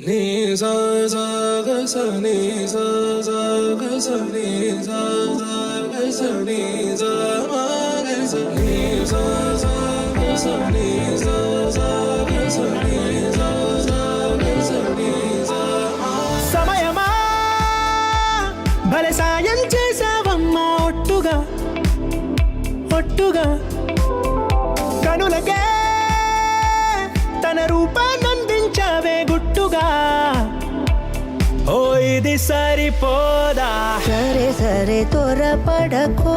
నీ సా సా గ స నీ సా సా గ స నీ సా సా గ స నీ సా మా గ స నీ సా సా గ స నీ సా సా గ స నీ సా సా గ స నీ సా మా. సమయమా భలే సాయం చేసావమ్మా ఒట్టుగా ఒట్టుగా కనులకే తన రూపాన్నందించావే గుట్టుగా. ఓ ఇది సరిపోదా, సరే సరే త్వరపడకో,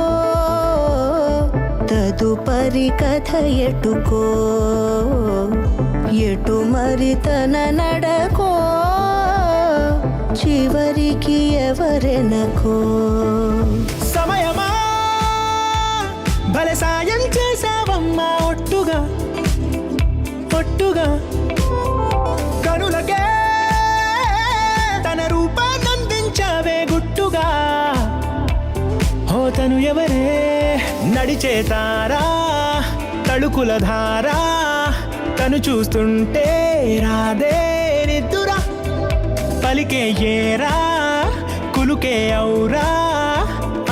తదుపరి కథ ఎటుకో, ఎటు మరి తన నడకో, చివరికి ఎవరెనకో. సమయమా భలే సాయం చేసావమ్మా ఒట్టుగా ఒట్టుగా కనులకే తన రూపాన్నందించావే గుట్టుగా. ఓ తను ఎవరే నడిచే తారా తళుకుల ధారా, తను చూస్తుంటే రాదే నిద్దురా, పలికే ఏరా కులుకే ఔరా,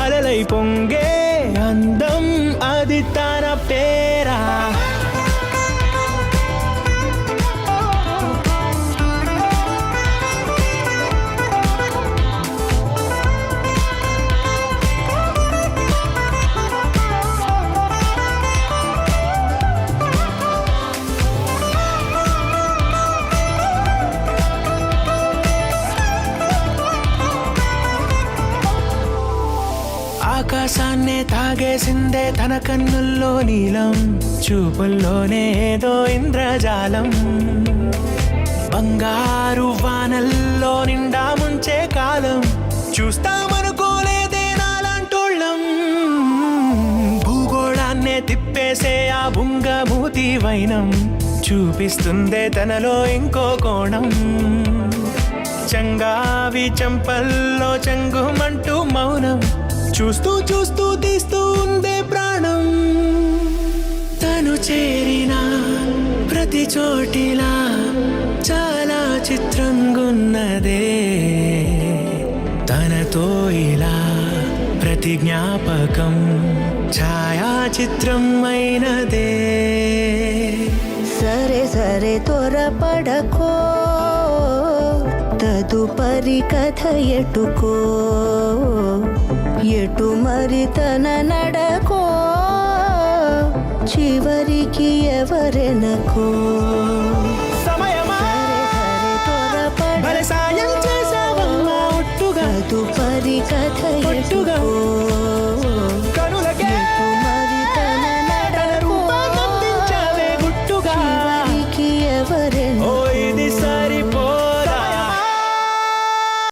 అలలై పొంగే అందం అది తన పేరా. ఆకాశాన్నే తాగేసిందే తన కన్నుల్లో నీలం, చూపుల్లోనే ఏదో ఇంద్రజాలం, బంగారు వానల్లో నిండా ముంచే కాలం, చూస్తామనుకోలేదే నాలాంటోళ్ళం. భూగోళాన్నే తిప్పేసే ఆ బుంగమూతి వైనం, చూపిస్తుందే తనలో ఇంకో కోణం, చంగావి చంపల్లో చెంగుమంటూ మౌనం, చూస్తూ చూస్తూ తీస్తూ ఉందే ప్రాణం. తను చేరిన ప్రతి చోటిలా చాలా చిత్రంగున్నదే, తనతో ఇలా ప్రతి జ్ఞాపకం ఛాయాచిత్రం అయినదే. సరే సరే త్వరపడకో, తదుపరి కథ ఎటుకో, ఎటు మరి తన నడకో, చివరికి ఎవరెనకో. సమయమా సరే సరే భలే సాయం చేసావమ్మా ఒట్టుగా తదుపరి కథ ఒట్టుగా. ఎటుకో.